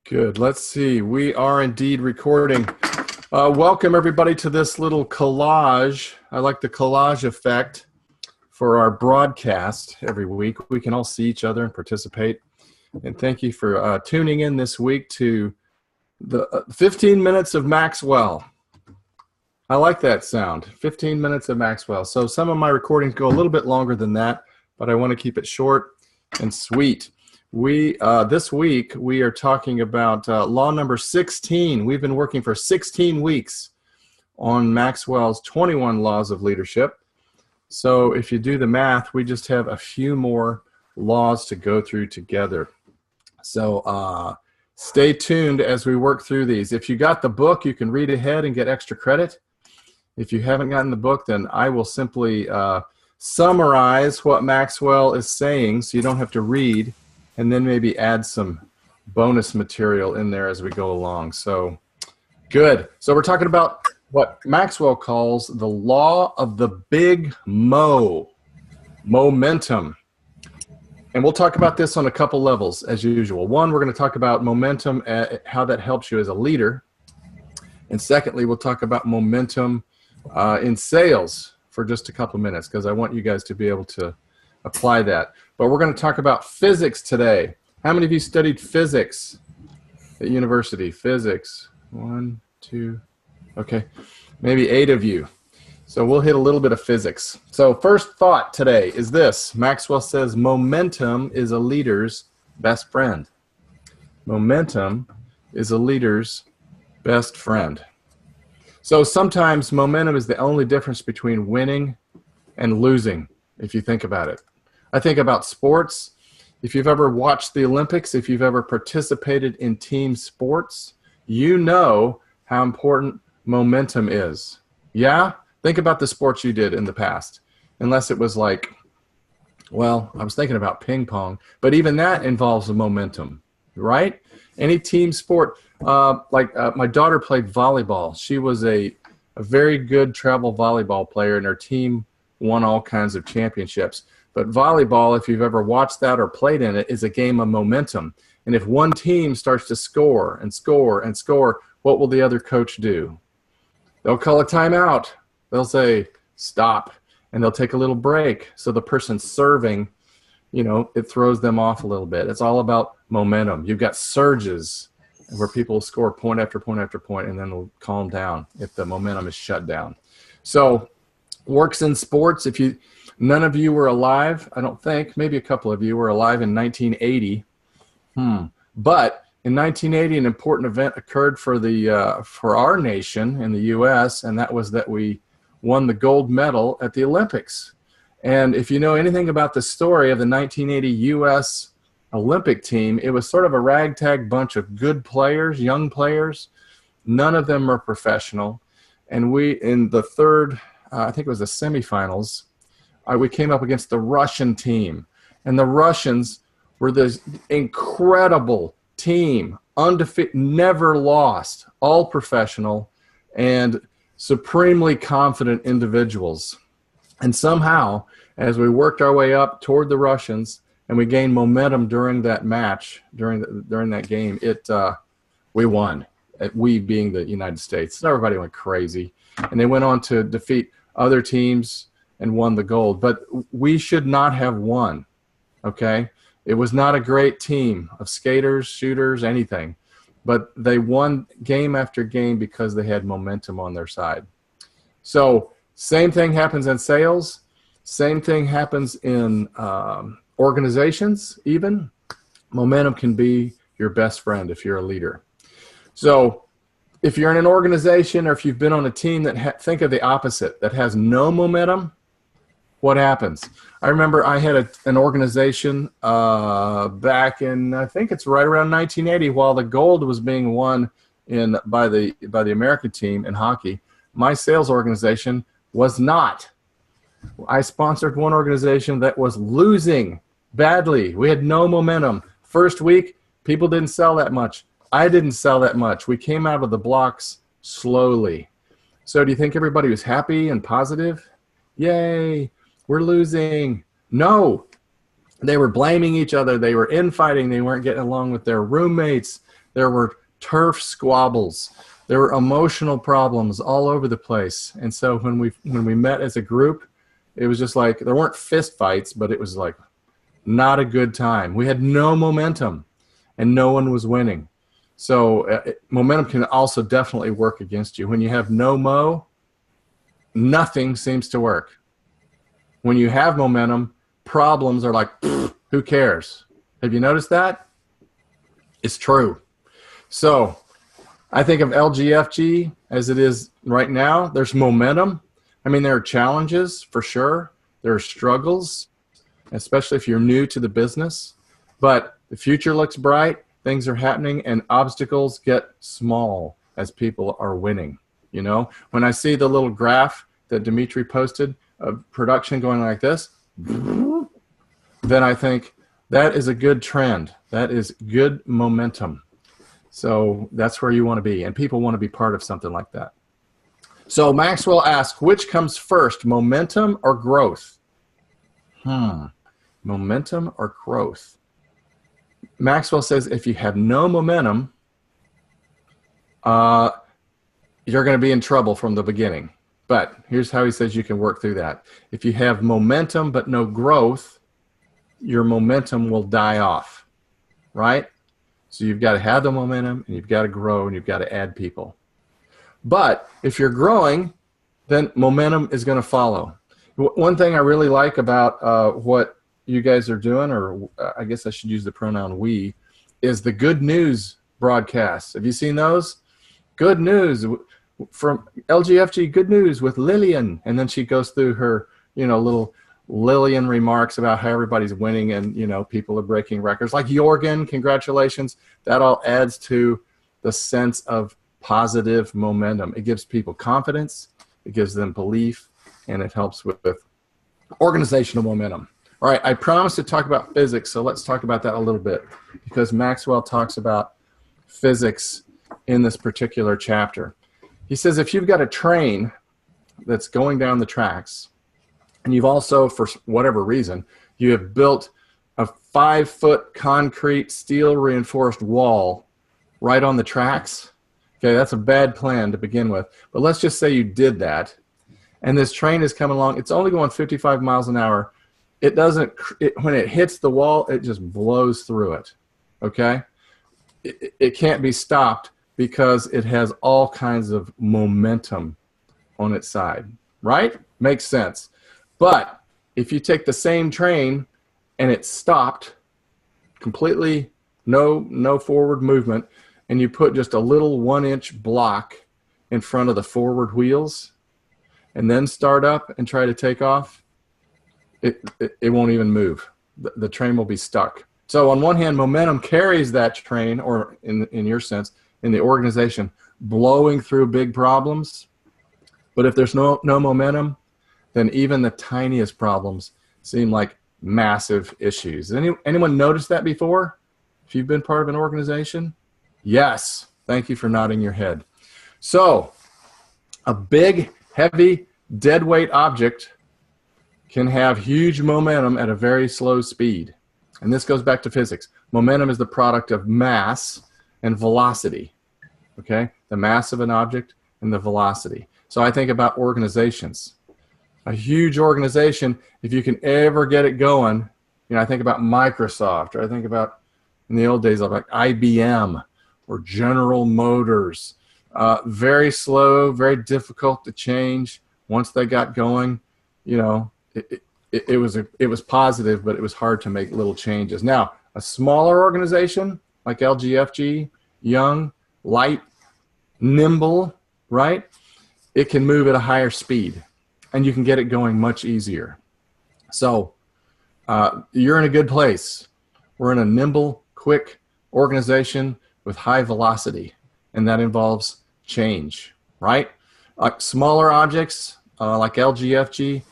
Good. Let's see. We are indeed recording. Welcome everybody to this little collage. I like the collage effect for our broadcast every week. We can all see each other and participate. And thank you for tuning in this week to the 15 minutes of Maxwell. I like that sound. 15 minutes of Maxwell. So some of my recordings go a little bit longer than that, but I want to keep it short and sweet. This week, we are talking about law number 16. We've been working for 16 weeks on Maxwell's 21 laws of leadership. So if you do the math, we just have a few more laws to go through together. So stay tuned as we work through these. If you got the book, you can read ahead and get extra credit. If you haven't gotten the book, then I will simply summarize what Maxwell is saying so you don't have to read, and then maybe add some bonus material in there as we go along. So, good. So we're talking about what Maxwell calls the law of the big Mo, momentum. And we'll talk about this on a couple levels, as usual. One, we're going to talk about momentum, how that helps you as a leader. And secondly, we'll talk about momentum in sales for just a couple minutes, because I want you guys to be able to apply that. But we're going to talk about physics today. How many of you studied physics at university? Physics. 1, 2, okay. Maybe 8 of you. So we'll hit a little bit of physics. So first thought today is this. Maxwell says momentum is a leader's best friend. Momentum is a leader's best friend. So sometimes momentum is the only difference between winning and losing, if you think about it. I think about sports. If you've ever watched the Olympics, if you've ever participated in team sports, you know how important momentum is. Yeah? Think about the sports you did in the past. Unless it was like, well, I was thinking about ping pong, but even that involves a momentum, right? Any team sport, my daughter played volleyball. She was a very good travel volleyball player, and her team won all kinds of championships. But volleyball, if you've ever watched that or played in it, is a game of momentum. And if one team starts to score and score and score, what will the other coach do? They'll call a timeout. They'll say, stop. And they'll take a little break. So the person serving, it throws them off a little bit. It's all about momentum. You've got surges where people score point after point after point, and then they'll calm down if the momentum is shut down. So works in sports. None of you were alive, I don't think. Maybe a couple of you were alive in 1980. But in 1980, an important event occurred for our nation in the U.S., and that was that we won the gold medal at the Olympics. And if you know anything about the story of the 1980 U.S. Olympic team, it was sort of a ragtag bunch of good players, young players. None of them were professional. And we, in the third, I think it was the semifinals, we came up against the Russian team. And the Russians were this incredible team, undefeated, never lost, all professional, and supremely confident individuals. And somehow, as we worked our way up toward the Russians, and we gained momentum during that match, during that game, we won. We being the United States. Everybody went crazy. And they went on to defeat other teams and won the gold. But we should not have won, okay? It was not a great team of skaters, shooters, anything. But they won game after game because they had momentum on their side. So same thing happens in sales. Same thing happens in organizations even. Momentum can be your best friend if you're a leader. So if you're in an organization or if you've been on a team that think of the opposite, that has no momentum, what happens? I remember I had an organization back in, I think it's right around 1980, while the gold was being won by the American team in hockey. My sales organization was not. I sponsored one organization that was losing badly. We had no momentum. First week, people didn't sell that much. I didn't sell that much. We came out of the blocks slowly. So do you think everybody was happy and positive? Yay, we're losing. No, they were blaming each other. They were infighting. They weren't getting along with their roommates. There were turf squabbles. There were emotional problems all over the place. And so when we met as a group, it was just like, there weren't fist fights, but it was like not a good time. We had no momentum and no one was winning. So momentum can also definitely work against you. When you have no mo, nothing seems to work. When you have momentum, problems are like, who cares? Have you noticed that? It's true. So I think of LGFG as it is right now. There's momentum. I mean, there are challenges for sure. There are struggles, especially if you're new to the business. But the future looks bright. Things are happening, and obstacles get small as people are winning. You know, when I see the little graph that Dimitri posted of production going like this, then I think that is a good trend. That is good momentum. So that's where you want to be, and people want to be part of something like that. So Maxwell asks, which comes first, momentum or growth? Momentum or growth? Maxwell says if you have no momentum, you're going to be in trouble from the beginning. But here's how he says you can work through that. If you have momentum but no growth, your momentum will die off, right? So you've got to have the momentum, and you've got to grow, and you've got to add people. But if you're growing, then momentum is going to follow. One thing I really like about what you guys are doing, or I guess I should use the pronoun we, is the good news broadcasts. Have you seen those? Good news from LGFG, good news with Lillian. And then she goes through her, little Lillian remarks about how everybody's winning and, people are breaking records. Like Jorgen, congratulations. That all adds to the sense of positive momentum. It gives people confidence, it gives them belief, and it helps with organizational momentum. All right, I promised to talk about physics, so let's talk about that a little bit, because Maxwell talks about physics in this particular chapter. He says if you've got a train that's going down the tracks, and you've also, for whatever reason, you have built a 5-foot concrete steel reinforced wall right on the tracks, okay, that's a bad plan to begin with. But let's just say you did that, and this train is coming along. It's only going 55 miles an hour. It doesn't, when it hits the wall, it just blows through it, okay? It can't be stopped because it has all kinds of momentum on its side, right? Makes sense. But if you take the same train and it's stopped completely, no forward movement, and you put just a little 1-inch block in front of the forward wheels and then start up and try to take off, it won't even move. The train will be stuck. So on one hand, momentum carries that train, or in your sense, in the organization, blowing through big problems. But if there's no momentum, then even the tiniest problems seem like massive issues. Anyone noticed that before? If you've been part of an organization? Yes. Thank you for nodding your head. So a big, heavy, deadweight object can have huge momentum at a very slow speed. And this goes back to physics. Momentum is the product of mass and velocity, okay? The mass of an object and the velocity. So I think about organizations. A huge organization, if you can ever get it going, I think about Microsoft, or I think about, in the old days, like IBM or General Motors. Very slow, very difficult to change. Once they got going, it was positive, but it was hard to make little changes. Now, a smaller organization like LGFG, young, light, nimble, right? It can move at a higher speed, and you can get it going much easier. So you're in a good place. We're in a nimble, quick organization with high velocity, and that involves change, right? Like smaller objects like LGFG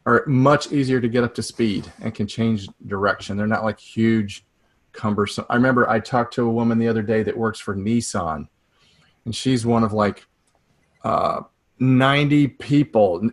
are much easier to get up to speed and can change direction. They're not like huge, cumbersome. I remember I talked to a woman the other day that works for Nissan, and she's one of like 90 people.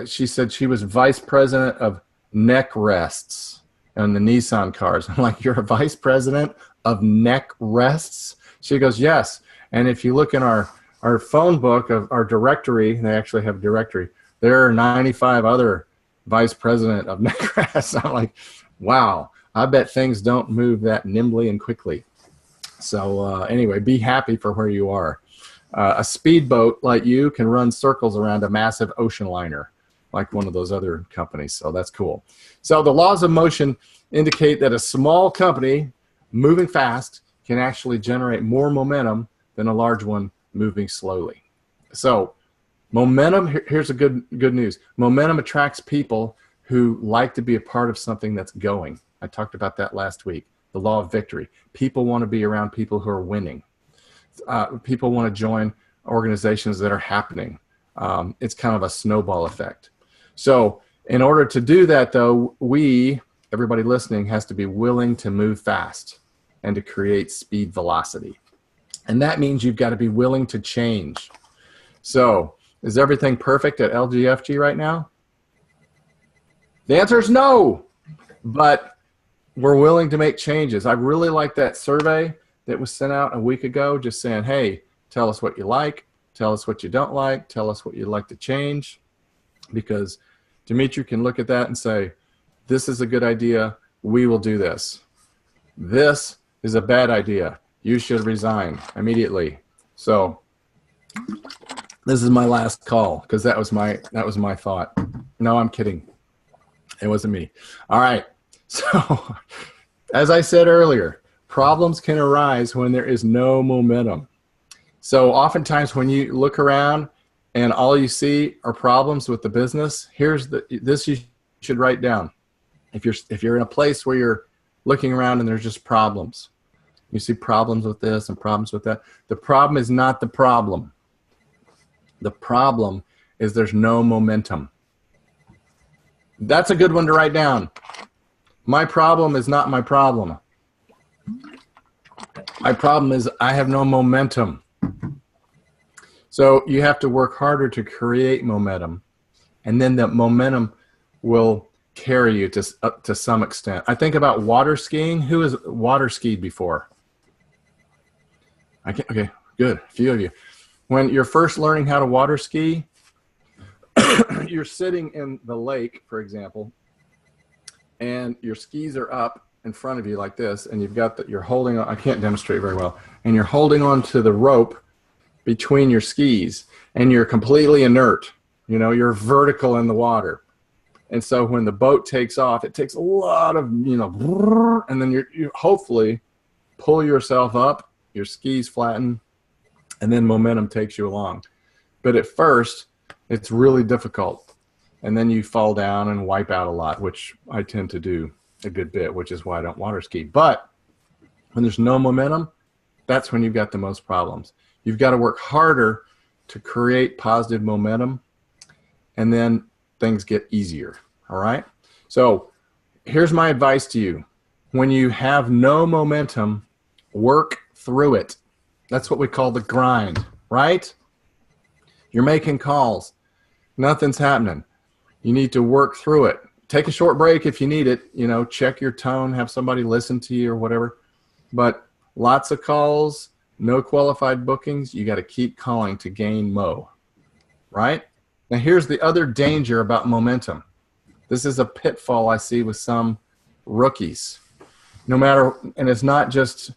She said she was vice president of neck rests on the Nissan cars. I'm like, you're a vice president of neck rests? She goes, yes. And if you look in our phone book of our directory, they actually have a directory, there are 95 other vice president of Negrass. I'm like, wow, I bet things don't move that nimbly and quickly. So anyway, be happy for where you are. A speedboat like you can run circles around a massive ocean liner, like one of those other companies. So that's cool. So the laws of motion indicate that a small company moving fast can actually generate more momentum than a large one moving slowly. So momentum, here's a good news. Momentum attracts people who like to be a part of something that's going. I talked about that last week. The law of victory. People want to be around people who are winning. People want to join organizations that are happening. It's kind of a snowball effect. So in order to do that, though, everybody listening, has to be willing to move fast and to create speed velocity. And that means you've got to be willing to change. So is everything perfect at LGFG right now? The answer is no, but we're willing to make changes. I really like that survey that was sent out a week ago, just saying, hey, tell us what you like, tell us what you don't like, tell us what you'd like to change, because Dimitri can look at that and say, this is a good idea, we will do this. This is a bad idea, you should resign immediately. So this is my last call, because that was my thought. No, I'm kidding. It wasn't me. All right. So as I said earlier, problems can arise when there is no momentum. So oftentimes when you look around and all you see are problems with the business, this you should write down. If you're in a place where you're looking around and there's just problems, you see problems with this and problems with that. The problem is not the problem. The problem is there's no momentum. That's a good one to write down. My problem is not my problem. My problem is I have no momentum. So you have to work harder to create momentum, and then the momentum will carry you to some extent. I think about water skiing. Who has water skied before? Okay, good. A few of you. When you're first learning how to water ski, you're sitting in the lake, for example, and your skis are up in front of you like this, and you're holding on, I can't demonstrate very well, and you're holding on to the rope between your skis, and you're completely inert. You know, you're vertical in the water. And so when the boat takes off, it takes a lot of, and then you hopefully pull yourself up, your skis flatten, and then momentum takes you along. But at first, it's really difficult. And then you fall down and wipe out a lot, which I tend to do a good bit, which is why I don't water ski. But when there's no momentum, that's when you've got the most problems. You've got to work harder to create positive momentum, and then things get easier, all right? So here's my advice to you. When you have no momentum, work through it. That's what we call the grind, right? You're making calls. Nothing's happening. You need to work through it. Take a short break if you need it. Check your tone, have somebody listen to you or whatever. But lots of calls, no qualified bookings. You got to keep calling to gain mo, right? Now here's the other danger about momentum. This is a pitfall I see with some rookies. And it's not just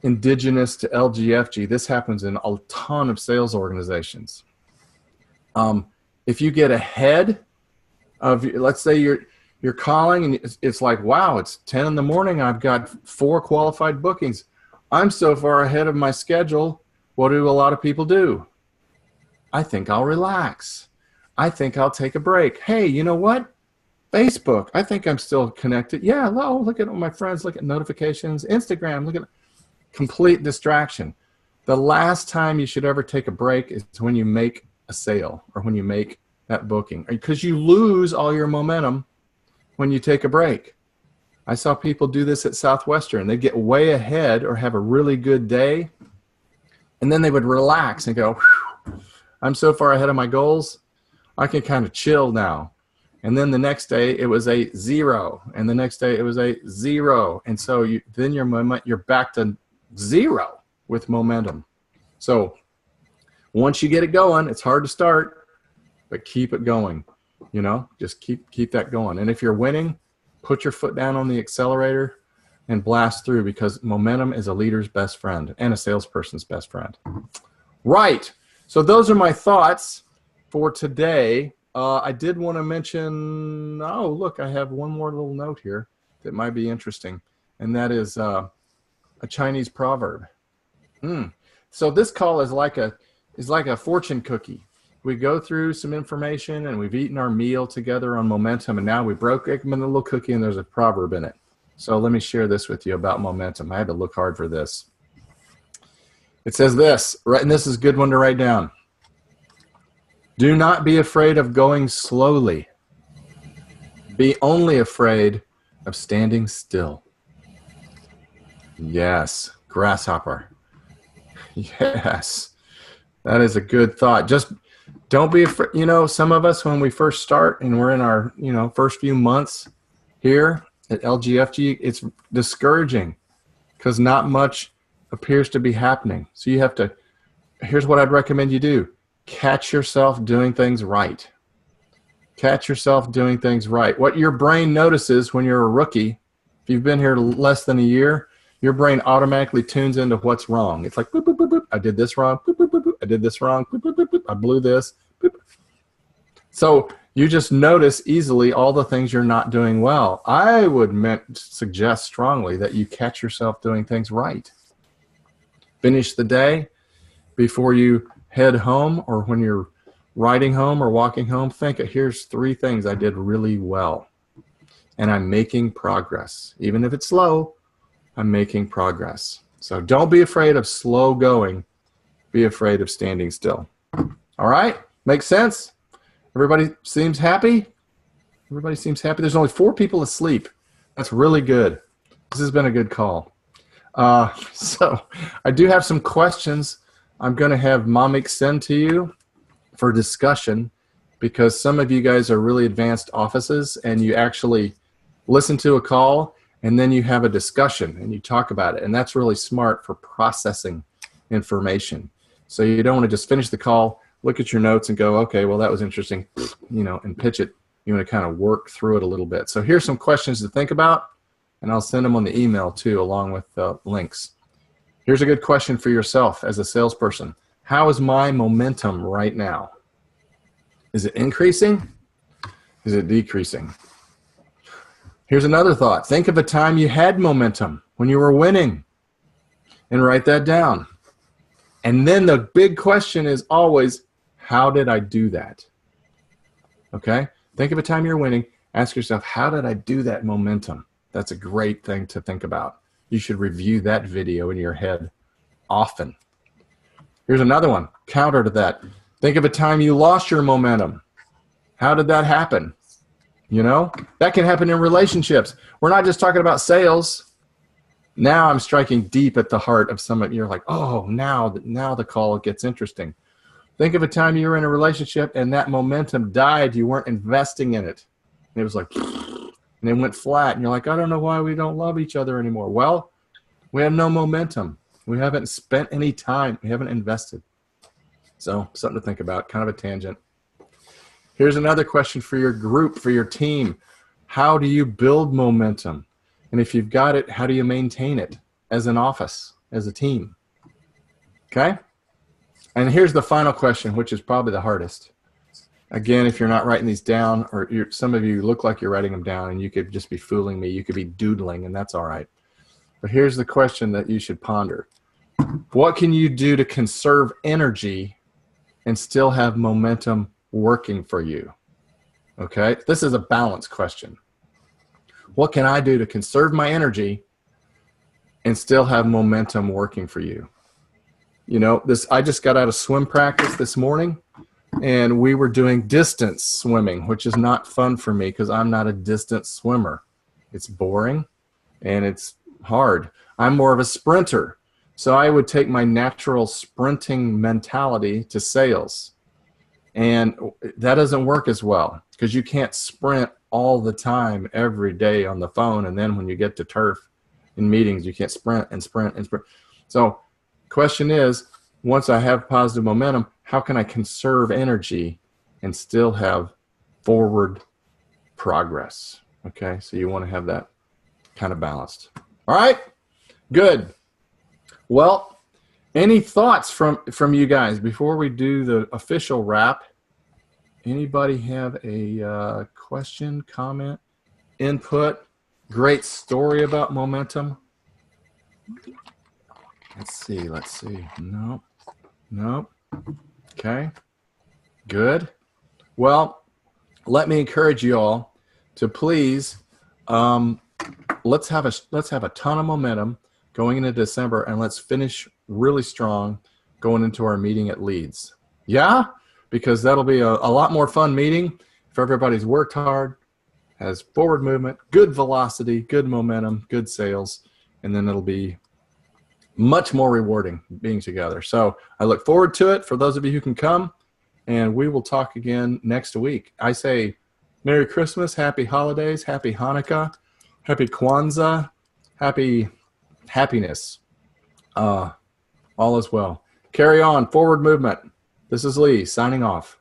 indigenous to LGFG. This happens in a ton of sales organizations. If you get ahead of, let's say you're calling and it's like, wow, it's 10 in the morning. I've got 4 qualified bookings. I'm so far ahead of my schedule. What do a lot of people do? I think I'll relax. I think I'll take a break. Hey, you know what? Facebook, I think I'm still connected. Yeah, look at my friends, look at notifications. Instagram, look at complete distraction. The last time you should ever take a break is when you make a sale or when you make that booking, because you lose all your momentum when you take a break. I saw people do this at Southwestern. They get way ahead or have a really good day, and then they would relax and go, I'm so far ahead of my goals, I can kind of chill now. And then the next day it was a 0, and the next day it was a 0. And so then you're back to 0, with momentum. So once you get it going, it's hard to start, but keep it going. You know, just keep that going. And if you're winning, put your foot down on the accelerator and blast through, because momentum is a leader's best friend and a salesperson's best friend. Right. So those are my thoughts for today. I did want to mention, oh, look, I have one more little note here that might be interesting, and that is a Chinese proverb. So this call is like a fortune cookie. We go through some information, and we've eaten our meal together on momentum, and now we broke it in a little cookie, and there's a proverb in it. So let me share this with you about momentum. I had to look hard for this. It says this, right, and this is a good one to write down. Do not be afraid of going slowly. Be only afraid of standing still. Yes, grasshopper. Yes, that is a good thought. Just don't be afraid. You know, some of us, when we first start and we're in our, first few months here at LGFG, it's discouraging because not much appears to be happening. So you have to, here's what I'd recommend you do. Catch yourself doing things right. Catch yourself doing things right. What your brain notices when you're a rookie, if you've been here less than a year, your brain automatically tunes into what's wrong. It's like, boop, boop, boop, boop. I did this wrong. Boop, boop, boop, boop. I did this wrong. Boop, boop, boop, boop. I blew this. Boop. So you just notice easily all the things you're not doing well. I would suggest strongly that you catch yourself doing things right. Finish the day before you head home, or when you're riding home or walking home, think, here's 3 things I did really well. And I'm making progress. Even if it's slow, I'm making progress. So don't be afraid of slow going. Be afraid of standing still. All right? Makes sense? Everybody seems happy? Everybody seems happy. There's only 4 people asleep. That's really good. This has been a good call. So I do have some questions I'm going to have Mamik send to you for discussion, because some of you guys are really advanced offices and you actually listen to a call and then you have a discussion and you talk about it. And that's really smart for processing information. So you don't want to just finish the call, look at your notes and go, okay, well, that was interesting, and pitch it. You want to kind of work through it a little bit. So here's some questions to think about, and I'll send them on the email too, along with links. Here's a good question for yourself as a salesperson. How is my momentum right now? Is it increasing? Is it decreasing? Here's another thought. Think of a time you had momentum when you were winning, and write that down. And then the big question is always, how did I do that? Okay? Think of a time you're winning. Ask yourself, how did I do that momentum? That's a great thing to think about. You should review that video in your head often. Here's another one, counter to that. Think of a time you lost your momentum. How did that happen? That can happen in relationships. We're not just talking about sales. Now I'm striking deep at the heart of some of you. You're like, oh, now the call gets interesting. Think of a time you were in a relationship and that momentum died. You weren't investing in it. And it was like, and it went flat. And you're like, I don't know why we don't love each other anymore. Well, we have no momentum. We haven't spent any time. We haven't invested. So something to think about, kind of a tangent. Here's another question for your group, for your team. How do you build momentum? And if you've got it, how do you maintain it as an office, as a team? Okay? And here's the final question, which is probably the hardest. Again, if you're not writing these down, or some of you look like you're writing them down, and you could just be fooling me. You could be doodling, and that's all right. But here's the question that you should ponder. What can you do to conserve energy and still have momentum working for you? Okay? This is a balance question. What can I do to conserve my energy and still have momentum working for you? I just got out of swim practice this morning, and we were doing distance swimming, which is not fun for me because I'm not a distance swimmer. It's boring and it's hard. I'm more of a sprinter. So I would take my natural sprinting mentality to sales. And that doesn't work as well because you can't sprint all the time every day on the phone. And then when you get to turf in meetings, you can't sprint and sprint and sprint. So Question is, once I have positive momentum, how can I conserve energy and still have forward progress? Okay, so you want to have that kind of balanced. All right, good. Well, any thoughts from you guys before we do the official wrap? Anybody have a question, comment, input? Great story about momentum. Let's see. Nope. Okay, good. Well, let me encourage you all to please, let's have a ton of momentum going into December, and let's finish really strong going into our meeting at Leeds. Yeah, because that'll be a lot more fun meeting if everybody's worked hard, has forward movement, good velocity, good momentum, good sales, and then it'll be much more rewarding being together. So I look forward to it for those of you who can come, and we will talk again next week. I say Merry Christmas, Happy Holidays, Happy Hanukkah, Happy Kwanzaa, Happy Happiness. All is well. Carry on, forward movement. This is Lee signing off.